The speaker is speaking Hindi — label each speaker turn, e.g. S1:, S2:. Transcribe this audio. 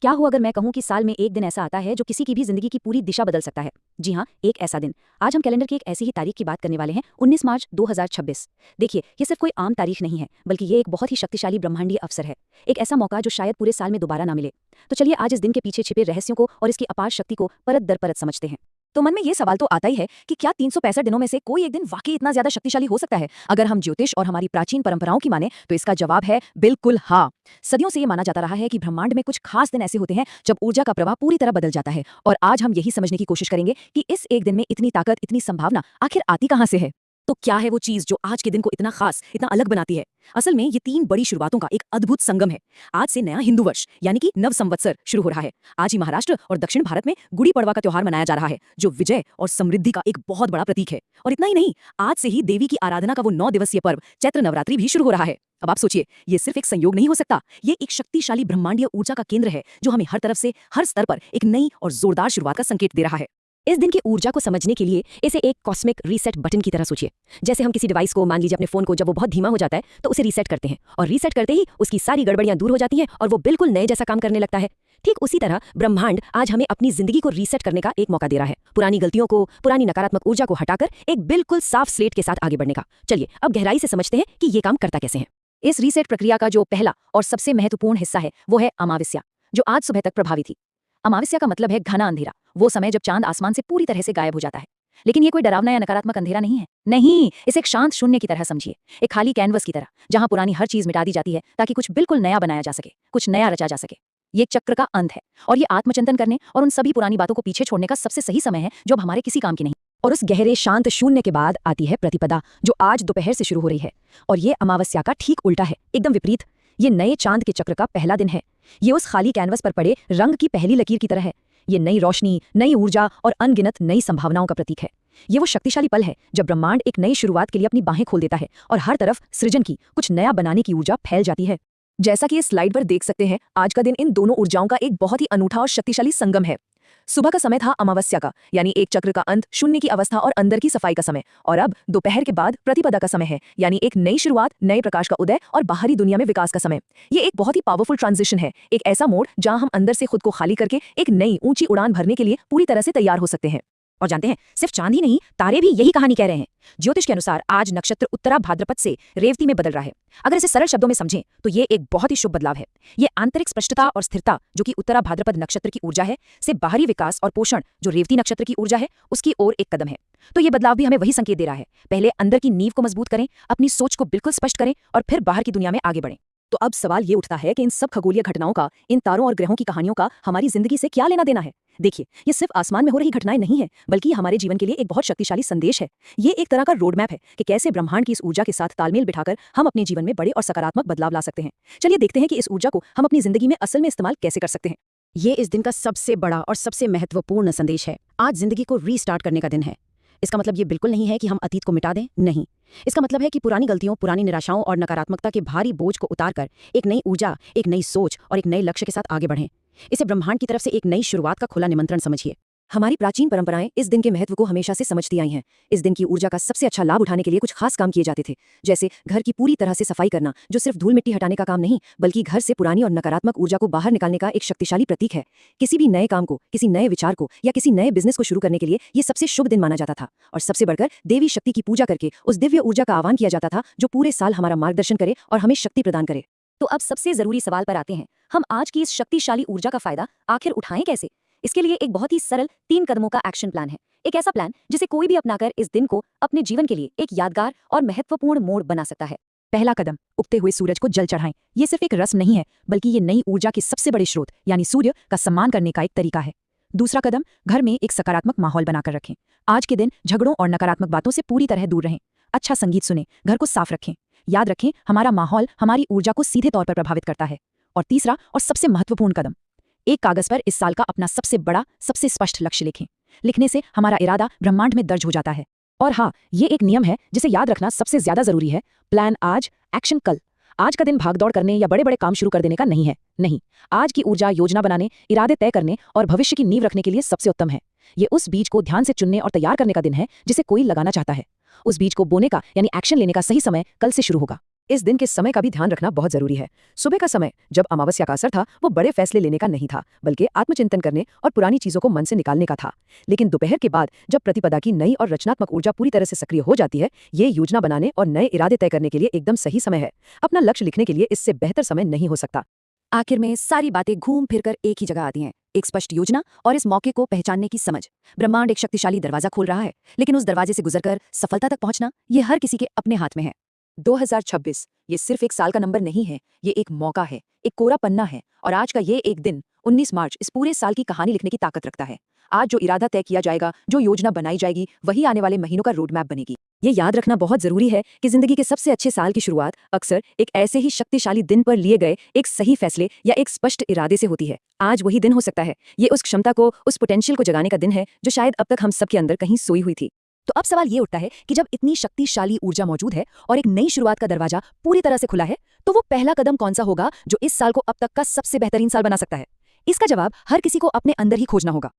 S1: क्या हो अगर मैं कहूं कि साल में एक दिन ऐसा आता है जो किसी की भी जिंदगी की पूरी दिशा बदल सकता है। जी हाँ, एक ऐसा दिन। आज हम कैलेंडर की एक ऐसी ही तारीख की बात करने वाले हैं, 19 मार्च 2026। देखिए, ये सिर्फ कोई आम तारीख नहीं है, बल्कि ये एक बहुत ही शक्तिशाली ब्रह्मांडीय अवसर है। एक ऐसा मौका जो शायद पूरे साल में दोबारा ना मिले। तो चलिए आज इस दिन के पीछे छिपे रहस्यों को और इसकी अपार शक्ति को परत दर परत समझते हैं। तो मन में ये सवाल तो आता ही है कि क्या 365 दिनों में से कोई एक दिन वाकई इतना ज्यादा शक्तिशाली हो सकता है? अगर हम ज्योतिष और हमारी प्राचीन परंपराओं की माने तो इसका जवाब है बिल्कुल हाँ। सदियों से ये माना जाता रहा है कि ब्रह्मांड में कुछ खास दिन ऐसे होते हैं जब ऊर्जा का प्रवाह पूरी तरह बदल जाता है, और आज हम यही समझने की कोशिश करेंगे कि इस एक दिन में इतनी ताकत, इतनी संभावना आखिर आती कहां से है। तो क्या है वो चीज जो आज के दिन को इतना खास, इतना अलग बनाती है? असल में ये तीन बड़ी शुरुआतों का एक अद्भुत संगम है। आज से नया हिंदू वर्ष यानी कि नव संवत्सर शुरू हो रहा है। आज ही महाराष्ट्र और दक्षिण भारत में गुड़ी पड़वा का त्योहार मनाया जा रहा है, जो विजय और समृद्धि का एक बहुत बड़ा प्रतीक है। और इतना ही नहीं, आज से ही देवी की आराधना का वो 9 दिवसीय पर्व चैत्र नवरात्रि भी शुरू हो रहा है। अब आप सोचिए, ये सिर्फ एक संयोग नहीं हो सकता, ये एक शक्तिशाली ब्रह्मांडीय ऊर्जा का केंद्र है जो हमें हर तरफ से, हर स्तर पर एक नई और जोरदार शुरुआत का संकेत दे रहा है। इस दिन की ऊर्जा को समझने के लिए इसे एक कॉस्मिक रीसेट बटन की तरह सोचिए। जैसे हम किसी डिवाइस को, मान लीजिए अपने फोन को, जब वो बहुत धीमा हो जाता है तो उसे रीसेट करते हैं, और रीसेट करते ही उसकी सारी गड़बड़ियां दूर हो जाती हैं और वो बिल्कुल नए जैसा काम करने लगता है। ठीक उसी तरह ब्रह्मांड आज हमें अपनी जिंदगी को रीसेट करने का एक मौका दे रहा है, पुरानी गलतियों को, पुरानी नकारात्मक ऊर्जा को हटाकर एक बिल्कुल साफ स्लेट के साथ आगे बढ़ने का। चलिए अब गहराई से समझते हैं कि ये काम करता कैसे है। इस रीसेट प्रक्रिया का जो पहला और सबसे महत्वपूर्ण हिस्सा है वो है अमावस्या, जो आज सुबह तक प्रभावी थी। अमावस्या का मतलब है घना अंधेरा, वो समय जब चांद आसमान से पूरी तरह से गायब हो जाता है। लेकिन ये कोई डरावना या नकारात्मक अंधेरा नहीं है, नहीं, इसे एक शांत शून्य की तरह समझिए, एक खाली कैनवस की तरह, जहां पुरानी हर चीज मिटा दी जाती है ताकि कुछ बिल्कुल नया बनाया जा सके, कुछ नया रचा जा सके। ये चक्र का अंत है, और ये आत्मचिंतन करने और उन सभी पुरानी बातों को पीछे छोड़ने का सबसे सही समय है जो अब हमारे किसी काम की नहीं। और उस गहरे शांत शून्य के बाद आती है प्रतिपदा, जो आज दोपहर से शुरू हो रही है। और ये अमावस्या का ठीक उल्टा है, एकदम विपरीत। ये नए चांद के चक्र का पहला दिन है। ये उस खाली कैनवस पर पड़े रंग की पहली लकीर की तरह है। ये नई रोशनी, नई ऊर्जा और अनगिनत नई संभावनाओं का प्रतीक है। ये वो शक्तिशाली पल है जब ब्रह्मांड एक नई शुरुआत के लिए अपनी बाहें खोल देता है और हर तरफ सृजन की, कुछ नया बनाने की ऊर्जा फैल जाती है। जैसा कि इस स्लाइड पर देख सकते हैं, आज का दिन इन दोनों ऊर्जाओं का एक बहुत ही अनूठा और शक्तिशाली संगम है। सुबह का समय था अमावस्या का, यानी एक चक्र का अंत, शून्य की अवस्था और अंदर की सफाई का समय। और अब दोपहर के बाद प्रतिपदा का समय है, यानी एक नई शुरुआत, नए प्रकाश का उदय और बाहरी दुनिया में विकास का समय। ये एक बहुत ही पावरफुल ट्रांजिशन है, एक ऐसा मोड़ जहां हम अंदर से खुद को खाली करके एक नई ऊंची उड़ान भरने के लिए पूरी तरह से तैयार हो सकते हैं। और जानते हैं, सिर्फ चांद ही नहीं, तारे भी यही कहानी कह रहे हैं। ज्योतिष के अनुसार आज नक्षत्र उत्तरा भाद्रपद से रेवती में बदल रहा है। अगर इसे सरल शब्दों में समझें तो ये एक बहुत ही शुभ बदलाव है। ये आंतरिक स्पष्टता और स्थिरता, जो कि उत्तरा भाद्रपद नक्षत्र की ऊर्जा है, से बाहरी विकास और पोषण, जो रेवती नक्षत्र की ऊर्जा है, उसकी ओर एक कदम है। तो ये बदलाव भी हमें वही संकेत दे रहा है, पहले अंदर की नींव को मजबूत करें, अपनी सोच को बिल्कुल स्पष्ट करें, और फिर बाहर की दुनिया में आगे बढ़ें। तो अब सवाल ये उठता है कि इन सब खगोलीय घटनाओं का, इन तारों और ग्रहों की कहानियों का हमारी जिंदगी से क्या लेना देना है? देखिए, ये सिर्फ आसमान में हो रही घटनाएं नहीं है, बल्कि हमारे जीवन के लिए एक बहुत शक्तिशाली संदेश है। ये एक तरह का रोड मैप है कि कैसे ब्रह्मांड की इस ऊर्जा के साथ तालमेल बिठाकर हम अपने जीवन में बड़े और सकारात्मक बदलाव ला सकते हैं। चलिए देखते हैं कि इस ऊर्जा को हम अपनी जिंदगी में असल में इस्तेमाल कैसे कर सकते हैं। ये इस दिन का सबसे बड़ा और सबसे महत्वपूर्ण संदेश है। आज जिंदगी को रीस्टार्ट करने का दिन है। इसका मतलब ये बिल्कुल नहीं है कि हम अतीत को मिटा दें, नहीं। इसका मतलब है कि पुरानी गलतियों, पुरानी निराशाओं और नकारात्मकता के भारी बोझ को उतारकर एक नई ऊर्जा, एक नई सोच और एक नए लक्ष्य के साथ आगे बढ़ें। इसे ब्रह्मांड की तरफ से एक नई शुरुआत का खुला निमंत्रण समझिए। हमारी प्राचीन परंपराएं इस दिन के महत्व को हमेशा से समझती आई हैं। इस दिन की ऊर्जा का सबसे अच्छा लाभ उठाने के लिए कुछ खास काम किए जाते थे, जैसे घर की पूरी तरह से सफाई करना, जो सिर्फ धूल मिट्टी हटाने का काम नहीं, बल्कि घर से पुरानी और नकारात्मक ऊर्जा को बाहर निकालने का एक शक्तिशाली प्रतीक है। किसी भी नए काम को, किसी नए विचार को या किसी नए बिजनेस को शुरू करने के लिए ये सबसे शुभ दिन माना जाता था। और सबसे बढ़कर देवी शक्ति की पूजा करके उस दिव्य ऊर्जा का आह्वान किया जाता था, जो पूरे साल हमारा मार्गदर्शन करे और हमें शक्ति प्रदान करे। तो अब सबसे जरूरी सवाल पर आते हैं, हम आज की इस शक्तिशाली ऊर्जा का फायदा आखिर उठाएं कैसे? इसके लिए एक बहुत ही सरल 3 कदमों का एक्शन प्लान है। एक ऐसा प्लान जिसे कोई भी अपनाकर इस दिन को अपने जीवन के लिए एक यादगार और महत्वपूर्ण मोड़ बना सकता है। पहला कदम, उगते हुए सूरज को जल चढ़ाएं। ये सिर्फ एक रस्म नहीं है, बल्कि ये नई ऊर्जा के सबसे बड़े स्रोत यानी सूर्य का सम्मान करने का एक तरीका है। दूसरा कदम, घर में एक सकारात्मक माहौल बनाकर रखें। आज के दिन झगड़ों और नकारात्मक बातों से पूरी तरह दूर रहें। अच्छा संगीत सुनें, घर को साफ रखें। याद रखें, हमारा माहौल हमारी ऊर्जा को सीधे तौर पर प्रभावित करता है। और तीसरा और सबसे महत्वपूर्ण कदम, एक कागज पर इस साल का अपना सबसे बड़ा, सबसे स्पष्ट लक्ष्य लिखें। लिखने से हमारा इरादा ब्रह्मांड में दर्ज हो जाता है। और हाँ, ये एक नियम है जिसे याद रखना सबसे ज्यादा जरूरी है, प्लान आज, एक्शन कल। आज का दिन भागदौड़ करने या बड़े बड़े काम शुरू कर देने का नहीं है, नहीं। आज की ऊर्जा योजना बनाने, इरादे तय करने और भविष्य की नींव रखने के लिए सबसे उत्तम है। ये उस बीज को ध्यान से चुनने और तैयार करने का दिन है जिसे कोई लगाना चाहता है। उस बीज को बोने का यानी एक्शन लेने का सही समय कल से शुरू होगा।
S2: इस दिन के समय का भी ध्यान रखना बहुत जरूरी है। सुबह का समय, जब अमावस्या का असर था, वो बड़े फैसले लेने का नहीं था, बल्कि आत्मचिंतन करने और पुरानी चीजों को मन से निकालने का था। लेकिन दोपहर के बाद, जब प्रतिपदा की नई और रचनात्मक ऊर्जा पूरी तरह से सक्रिय हो जाती है, ये योजना बनाने और नए इरादे तय करने के लिए एकदम सही समय है। अपना लक्ष्य लिखने के लिए इससे बेहतर समय नहीं हो सकता।
S1: आखिर में सारी बातें घूम फिरकर एक ही जगह आती हैं, एक स्पष्ट योजना और इस मौके को पहचानने की समझ। ब्रह्मांड एक शक्तिशाली दरवाजा खोल रहा है, लेकिन उस दरवाजे से गुजरकर सफलता तक पहुंचना ये हर किसी के अपने हाथ में है। 2026 ये सिर्फ एक साल का नंबर नहीं है, ये एक मौका है, एक कोरा पन्ना है, और आज का ये एक दिन 19 मार्च इस पूरे साल की कहानी लिखने की ताकत रखता है। आज जो इरादा तय किया जाएगा, जो योजना बनाई जाएगी, वही आने वाले महीनों का रोड मैप बनेगी। ये याद रखना बहुत जरूरी है कि जिंदगी के सबसे अच्छे साल की शुरुआत अक्सर एक ऐसे ही शक्तिशाली दिन पर लिए गए एक सही फैसले या एक स्पष्ट इरादे से होती है। आज वही दिन हो सकता है। ये उस क्षमता को, उस पोटेंशियल को जगाने का दिन है जो शायद अब तक हम सबके अंदर कहीं सोई हुई थी। तो अब सवाल ये उठता है कि जब इतनी शक्तिशाली ऊर्जा मौजूद है और एक नई शुरुआत का दरवाजा पूरी तरह से खुला है, तो वो पहला कदम कौन सा होगा जो इस साल को अब तक का सबसे बेहतरीन साल बना सकता है? इसका जवाब हर किसी को अपने अंदर ही खोजना होगा।